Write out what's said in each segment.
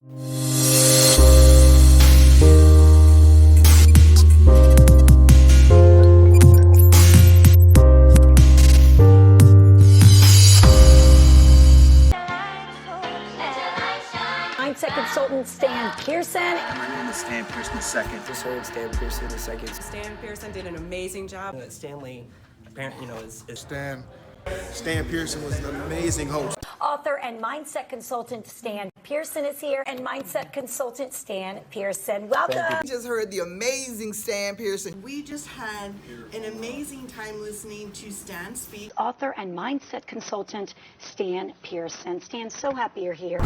Mindset consultant Stan Pearson. My name is Stan Pearson II. Just heard Stan Pearson II. Stan Pearson did an amazing job. Stanley, apparently, is Stan Pearson was an amazing host. Author and mindset consultant Stan Pearson is here, and mindset consultant Stan Pearson. Welcome. We just heard the amazing Stan Pearson. We just had an amazing time listening to Stan speak. Author and mindset consultant Stan Pearson. Stan, so happy you're here.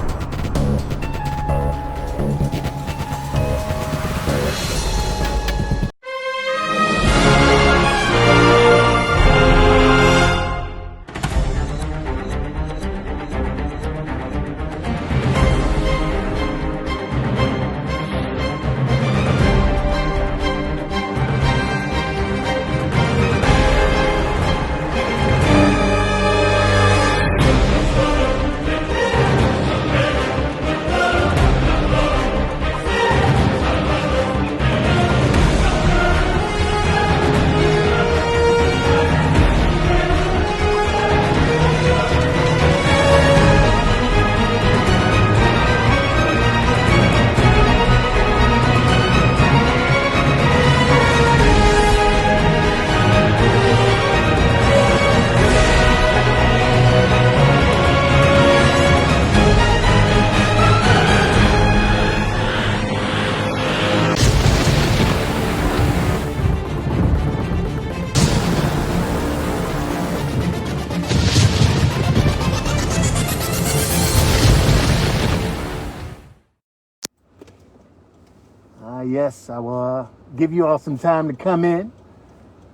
Yes, I will give you all some time to come in.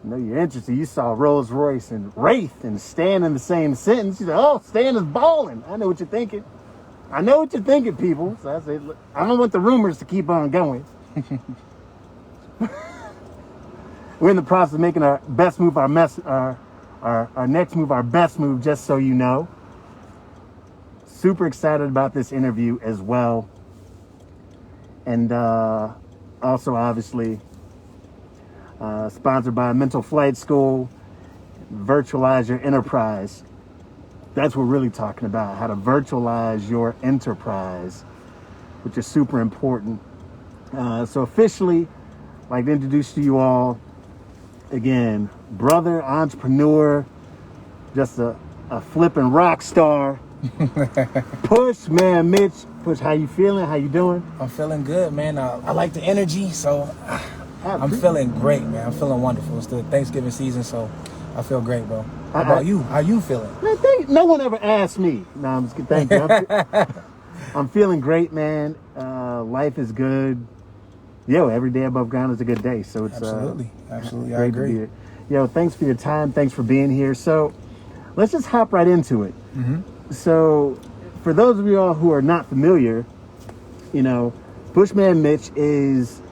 I know you're interested. You saw Rolls Royce and Wraith and Stan in the same sentence. You said, oh, Stan is balling. I know what you're thinking. I know what you're thinking, people. So I said, look, I don't want the rumors to keep on going. We're in the process of making our best move, our next move, our best move, just so you know. Super excited about this interview as well. And also, obviously, sponsored by Mental Flight School, Virtualize Your Enterprise. That's what we're really talking about, how to virtualize your enterprise, which is super important. So officially, I'd like to introduce to you all, again, brother, entrepreneur, just a flipping rock star, Pushman Mitch. Push, how you feeling? How you doing? I'm feeling good, man. I like the energy, so I'm feeling great, man. I'm feeling wonderful. It's the Thanksgiving season, so I feel great, bro. How about you? How you feeling? Man, no one ever asked me. No, I'm just kidding. Thank you. I'm feeling great, man. Life is good. Yo, every day above ground is a good day. So it's absolutely. I agree. To be here. Yo, thanks for your time. Thanks for being here. So let's just hop right into it. Mm-hmm. So for those of you all who are not familiar, Pushman Mitch is,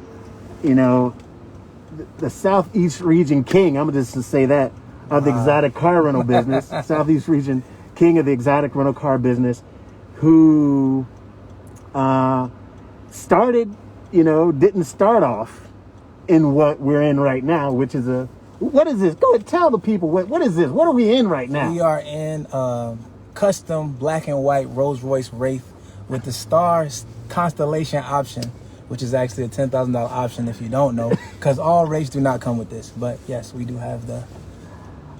the Southeast region king. I'm just to say that of the exotic car rental business. Southeast region king of the exotic rental car business, who started, didn't start off in what we're in right now, which is what is this? Go ahead, tell the people, what is this? What are we in right now? We are in custom black and white Rolls Royce Wraith with the star constellation option, which is actually a $10,000 option if you don't know, because all Wraiths do not come with this. But yes, we do have the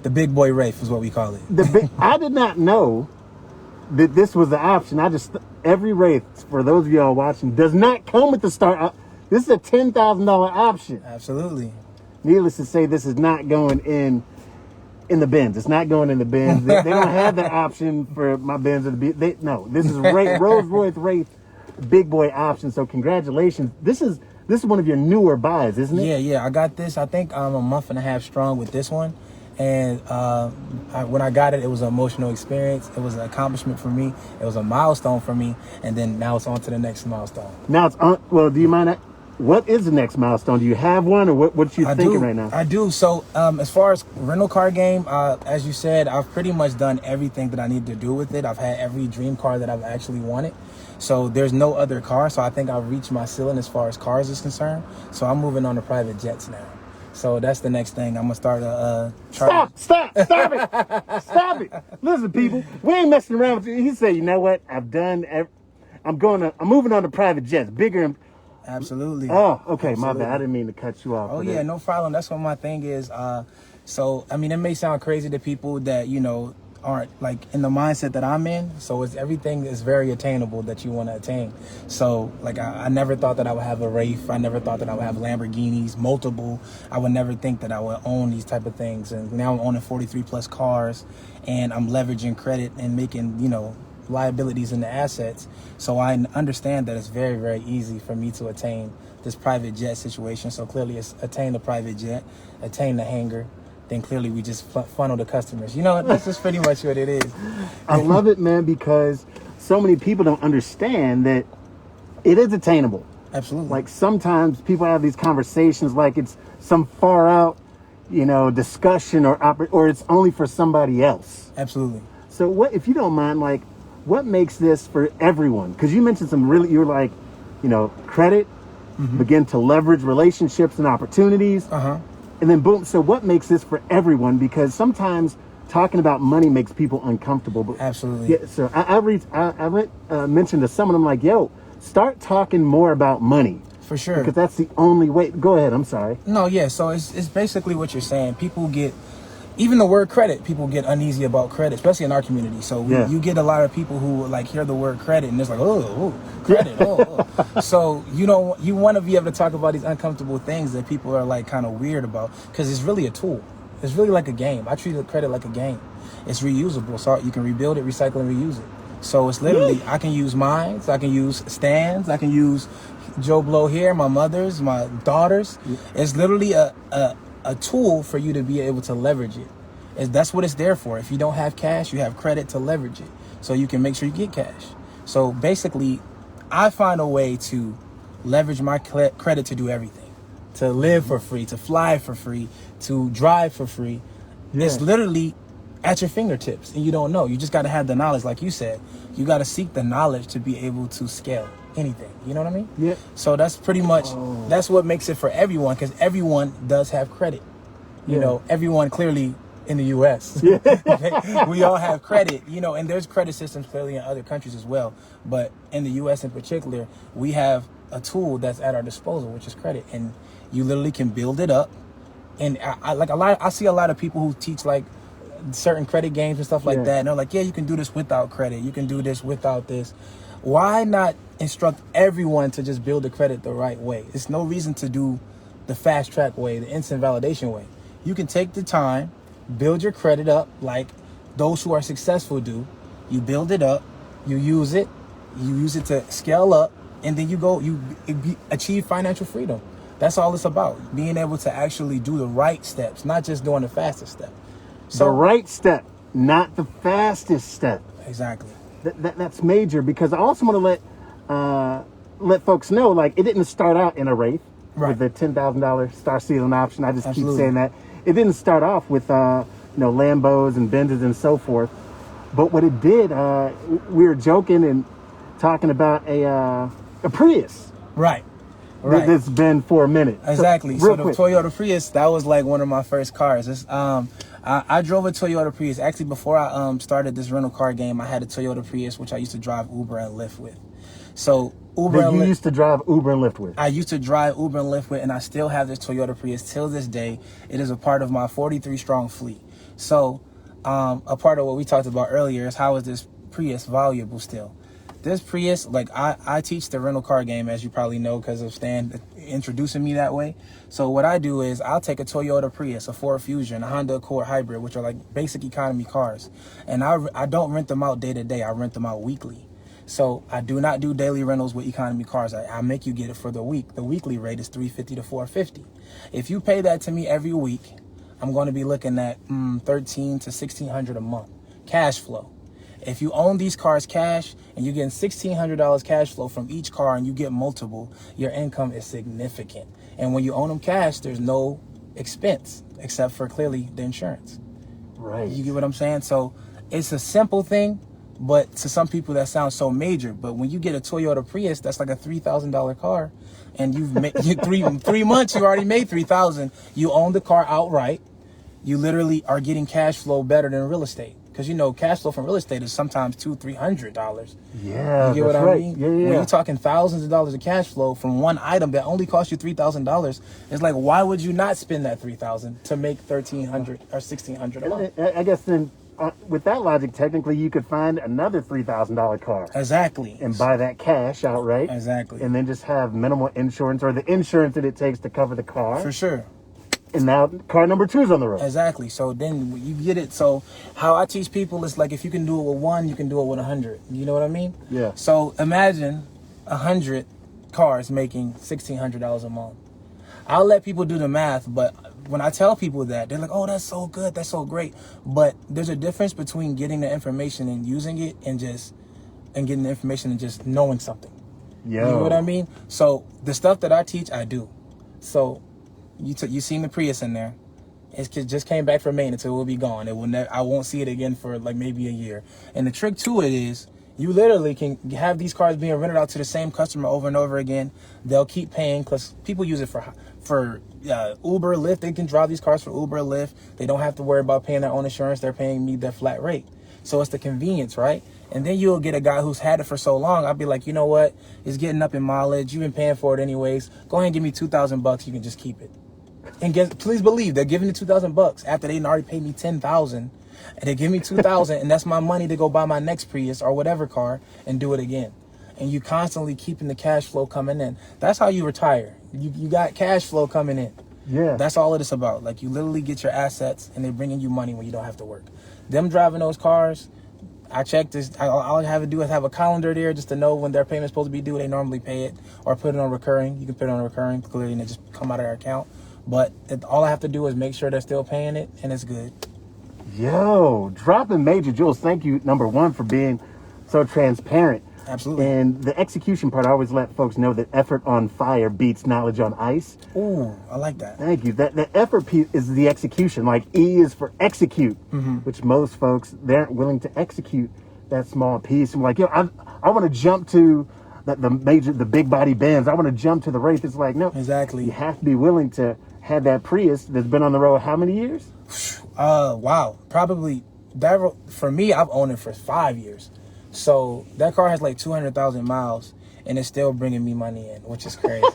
big boy Wraith is what we call it. I did not know that this was the option. Every Wraith, for those of y'all watching, does not come with the star. This is a $10,000 option. Absolutely. Needless to say, this is not going in the bins. It's not going in the bins. They don't have that option for my bins. No, this is Rolls Royce Wraith big boy option. So congratulations. This is one of your newer buys, isn't it? Yeah. I got this. I think I'm a month and a half strong with this one. And when I got it, it was an emotional experience. It was an accomplishment for me. It was a milestone for me. And then now it's on to the next milestone. Now it's on. Well, do you mind what is the next milestone? Do you have one, or what you thinking right now? I do. So as far as rental car game, as you said, I've pretty much done everything that I need to do with it. I've had every dream car that I've actually wanted. So there's no other car. So I think I've reached my ceiling as far as cars is concerned. So I'm moving on to private jets now. So that's the next thing. I'm gonna start Stop it! Stop it! Listen, people, we ain't messing around with you. He said, you know what? I'm moving on to private jets, bigger and. Absolutely. Oh, okay. Absolutely. My bad. I didn't mean to cut you off. Oh yeah, no problem. That's what my thing is. So I mean, it may sound crazy to people that aren't like in the mindset that I'm in. So everything is very attainable that you want to attain. So like I never thought that I would have a Wraith. I never thought that I would have Lamborghinis, multiple. I would never think that I would own these type of things. And now I'm owning 43 plus cars, and I'm leveraging credit and making liabilities into assets. So I understand that it's very, very easy for me to attain this private jet situation. So clearly it's attain the private jet, attain the hangar, then clearly we just funnel the customers. That's just pretty much what it is. I love it, man, because so many people don't understand that it is attainable. Absolutely. Like sometimes people have these conversations like it's some far out, discussion or it's only for somebody else. Absolutely. So what, if you don't mind, like, what makes this for everyone? Because you mentioned you were like, credit, begin to leverage relationships and opportunities. And then boom. So what makes this for everyone? Because sometimes talking about money makes people uncomfortable. But absolutely. Yeah. So I mentioned to someone, I'm like, yo, start talking more about money. For sure. Because that's the only way. Go ahead. I'm sorry. No, yeah. So it's basically what you're saying. People get, even the word credit, people get uneasy about credit, especially in our community. So you get a lot of people who like hear the word credit and it's like, oh, credit. So you want to be able to talk about these uncomfortable things that people are like kind of weird about, because it's really a tool. It's really like a game. I treat credit like a game. It's reusable, so you can rebuild it, recycle, and reuse it. So it's literally, I can use mines, I can use stands, I can use Joe Blow here, my mother's, my daughter's. It's literally a tool for you to be able to leverage it. That's what it's there for. If you don't have cash, you have credit to leverage it, so you can make sure you get cash. So basically, I find a way to leverage my credit to do everything, to live for free, to fly for free, to drive for free. It's literally at your fingertips, and you don't know. You just got to have the knowledge, like you said. You got to seek the knowledge to be able to scale anything. You know what I mean? Yeah. So that's pretty much, that's what makes it for everyone, because everyone does have credit. Everyone clearly in the U.S. We all have credit, and there's credit systems clearly in other countries as well. But in the U.S. in particular, we have a tool that's at our disposal, which is credit, and you literally can build it up. And I see a lot of people who teach like certain credit games and stuff like that, and they're like, yeah, you can do this without credit, you can do this without this. Why not instruct everyone to just build the credit the right way? There's no reason to do the fast track way, the instant validation way. You can take the time, build your credit up like those who are successful do. You build it up, you use it to scale up, and then you achieve financial freedom. That's all it's about, being able to actually do the right steps, not just doing the fastest step. So, the right step, not the fastest step. Exactly. That's major, because I also want to let folks know, like, it didn't start out in a Wraith with the $10,000 star ceiling option. I just keep saying that. It didn't start off with Lambos and Benzes and so forth. But what it did, we were joking and talking about a Prius. Right. That's been for a minute. Exactly. So the Toyota Prius, that was like one of my first cars. I drove a Toyota Prius. Actually, before I started this rental car game, I had a Toyota Prius, which I used to drive Uber and Lyft with. So you used to drive Uber and Lyft with? I used to drive Uber and Lyft with, and I still have this Toyota Prius till this day. It is a part of my 43 strong fleet. So a part of what we talked about earlier is how is this Prius valuable still? This Prius, like I teach the rental car game, as you probably know, because of Stan introducing me that way. So what I do is I'll take a Toyota Prius, a Ford Fusion, a Honda Accord Hybrid, which are like basic economy cars. And I don't rent them out day to day. I rent them out weekly. So I do not do daily rentals with economy cars. I make you get it for the week. The weekly rate is $350 to $450. If you pay that to me every week, I'm going to be looking at $1,300 to $1,600 a month cash flow. If you own these cars cash and you're getting $1,600 cash flow from each car and you get multiple, your income is significant. And when you own them cash, there's no expense except for clearly the insurance. Right. You get what I'm saying? So it's a simple thing, but to some people that sounds so major. But when you get a Toyota Prius, that's like a $3,000 car, and you've made 3 months, you already made $3,000. You own the car outright. You literally are getting cash flow better than real estate. Because, you know, cash flow from real estate is sometimes $200-$300. Yeah, You get what that's I right. mean? Yeah. When you're talking thousands of dollars of cash flow from one item that only cost you $3,000, it's like, why would you not spend that $3,000 to make $1,300 or $1,600 a month? I guess then, with that logic, technically you could find another $3,000 car. Exactly. And buy that cash outright. Exactly. And then just have minimal insurance or the insurance that it takes to cover the car. For sure. And now car number 2 is on the road. Exactly. So then you get it. So how I teach people is like, if you can do it with 1, you can do it with 100. You know what I mean? Yeah. So imagine 100 cars making $1,600 a month. I'll let people do the math, but when I tell people that, they're like, oh, that's so good, that's so great. But there's a difference between getting the information and using it and getting the information and just knowing something. Yo. You know what I mean? So the stuff that I teach, I do. So you seen the Prius in there. It just came back from maintenance. It will be gone. It will I won't see it again for like maybe a year. And the trick to it is you literally can have these cars being rented out to the same customer over and over again. They'll keep paying because people use it for Uber, Lyft. They can drive these cars for Uber, Lyft. They don't have to worry about paying their own insurance. They're paying me their flat rate. So it's the convenience, right? And then you'll get a guy who's had it for so long. I'll be like, you know what? It's getting up in mileage. You've been paying for it anyways. Go ahead and give me $2,000. You can just keep it. And please believe they're giving me $2,000 after they already paid me $10,000. And they give me $2,000, and that's my money to go buy my next Prius or whatever car and do it again. And you constantly keeping the cash flow coming in. That's how you retire. You got cash flow coming in. Yeah. That's all it is about. Like, you literally get your assets, and they're bringing you money when you don't have to work. Them driving those cars, I check this. All I have to do is have a calendar there just to know when their payment's supposed to be due. They normally pay it or put it on recurring. You can put it on recurring clearly, and it just come out of their account. But all I have to do is make sure they're still paying it, and it's good. Yo, dropping major jewels. Thank you, number 1, for being so transparent. Absolutely. And the execution part, I always let folks know that effort on fire beats knowledge on ice. Ooh, I like that. Thank you. The effort piece is the execution. Like E is for execute, which most folks, they aren't willing to execute that small piece. I'm like, yo, I want to jump to the big body Benz. I want to jump to the Wraith. It's like, no. Exactly. You have to be willing to have that Prius that's been on the road how many years? Wow. Probably that for me, I've owned it for 5 years. So that car has like 200,000 miles and it's still bringing me money in, which is crazy.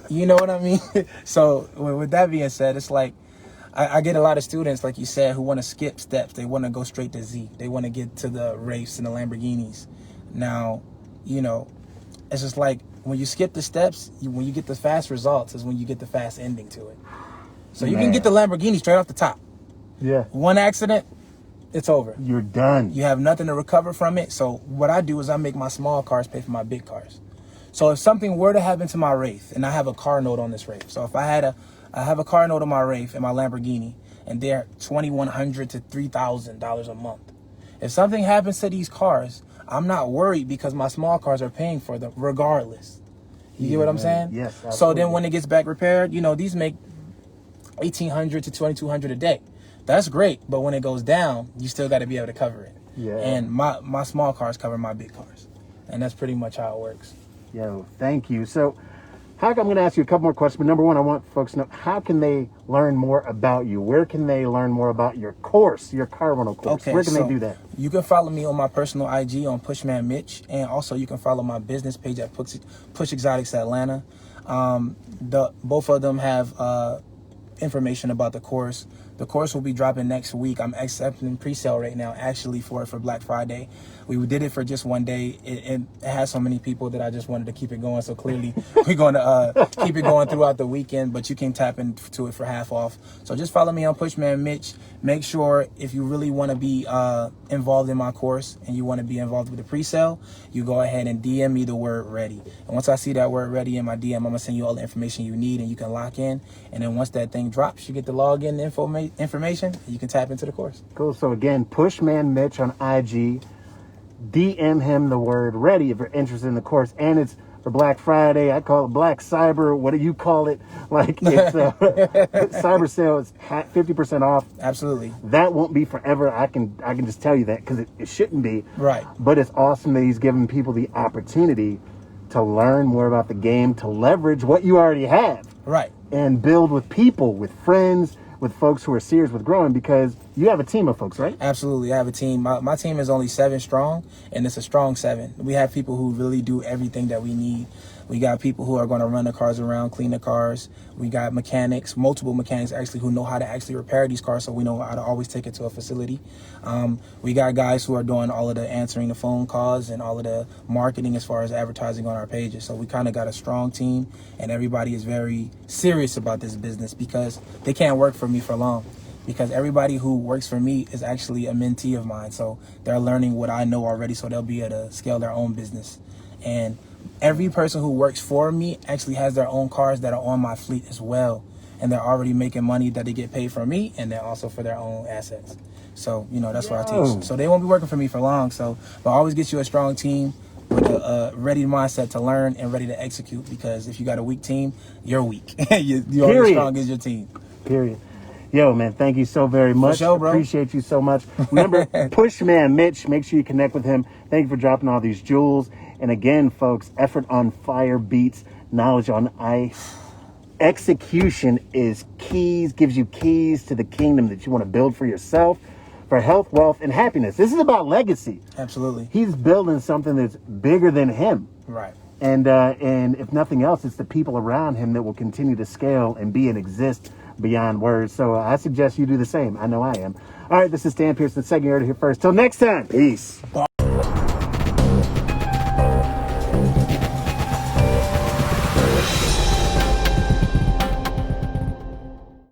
You know what I mean? So with that being said, it's like I get a lot of students, like you said, who want to skip steps. They want to go straight to Z. They want to get to the Wraiths and the Lamborghinis. Now, you know, it's just like when you skip the steps, when you get the fast results is when you get the fast ending to it. So you can get the Lamborghini straight off the top. Yeah. One accident, it's over. You're done. You have nothing to recover from it. So what I do is I make my small cars pay for my big cars. So if something were to happen to my Wraith, and I have a car note on this Wraith. So if I have a car note on my Wraith and my Lamborghini, and they're $2,100 to $3,000 a month. If something happens to these cars, I'm not worried because my small cars are paying for them regardless. You get what I'm saying? Yes, absolutely. So then when it gets back repaired, you know, these make $1,800 to $2,200 a day. That's great, but when it goes down, you still got to be able to cover it. Yeah. And my small cars cover my big cars, and that's pretty much how it works. Yo, thank you. So, I'm going to ask you a couple more questions. But number 1, I want folks to know, how can they learn more about you? Where can they learn more about your course, your car rental course? Okay, Where can they do that? You can follow me on my personal IG on Pushman Mitch, and also you can follow my business page at Push Exotics Atlanta. Both of them have information about the course. The course will be dropping next week. I'm accepting pre-sale right now, actually, for Black Friday. We did it for just one day. It has so many people that I just wanted to keep it going. So clearly, we're going to keep it going throughout the weekend. But you can tap into it for half off. So just follow me on Pushman Mitch. Make sure if you really want to be involved in my course and you want to be involved with the pre-sale, you go ahead and DM me the word ready. And once I see that word ready in my DM, I'm going to send you all the information you need and you can lock in. And then once that thing drops, you get the login information information, you can tap into the course. Cool. So again, Pushman Mitch on IG. DM him the word ready if you're interested in the course. And it's for Black Friday. I call it Black Cyber. What do you call it? Like it's cyber sale is 50% off. Absolutely. That won't be forever. I can just tell you that because it shouldn't be. Right. But it's awesome that he's giving people the opportunity to learn more about the game, to leverage what you already have. Right. And build with people, with friends, with folks who are serious with growing, because you have a team of folks, right? Absolutely. I have a team. My team is only 7 strong, and it's a strong 7. We have people who really do everything that we need. We got people who are going to run the cars around, clean the cars. We got mechanics, multiple mechanics actually, who know how to actually repair these cars, so we know how to always take it to a facility. We got guys who are doing all of the answering the phone calls and all of the marketing as far as advertising on our pages. So we kind of got a strong team, and everybody is very serious about this business because they can't work for me for long. Because everybody who works for me is actually a mentee of mine. So they're learning what I know already, so they'll be able to scale their own business. And every person who works for me actually has their own cars that are on my fleet as well. And they're already making money that they get paid from me, and they're also for their own assets. So, that's what I teach. So they won't be working for me for long. So, but always get you a strong team with a ready mindset to learn and ready to execute. Because if you got a weak team, you're weak. You're only strong as your team. Period. Yo, man, thank you so very much. For sure, bro. Appreciate you so much. Remember, Pushman Mitch, make sure you connect with him. Thank you for dropping all these jewels. And again, folks, effort on fire beats knowledge on ice. Execution is keys, gives you keys to the kingdom that you want to build for yourself, for health, wealth, and happiness. This is about legacy. Absolutely. He's building something that's bigger than him. Right. And if nothing else, it's the people around him that will continue to scale and be and exist beyond words. So I suggest you do the same. I know I am. All right, this is Stan Pearson, second year to here first. Till next time, peace.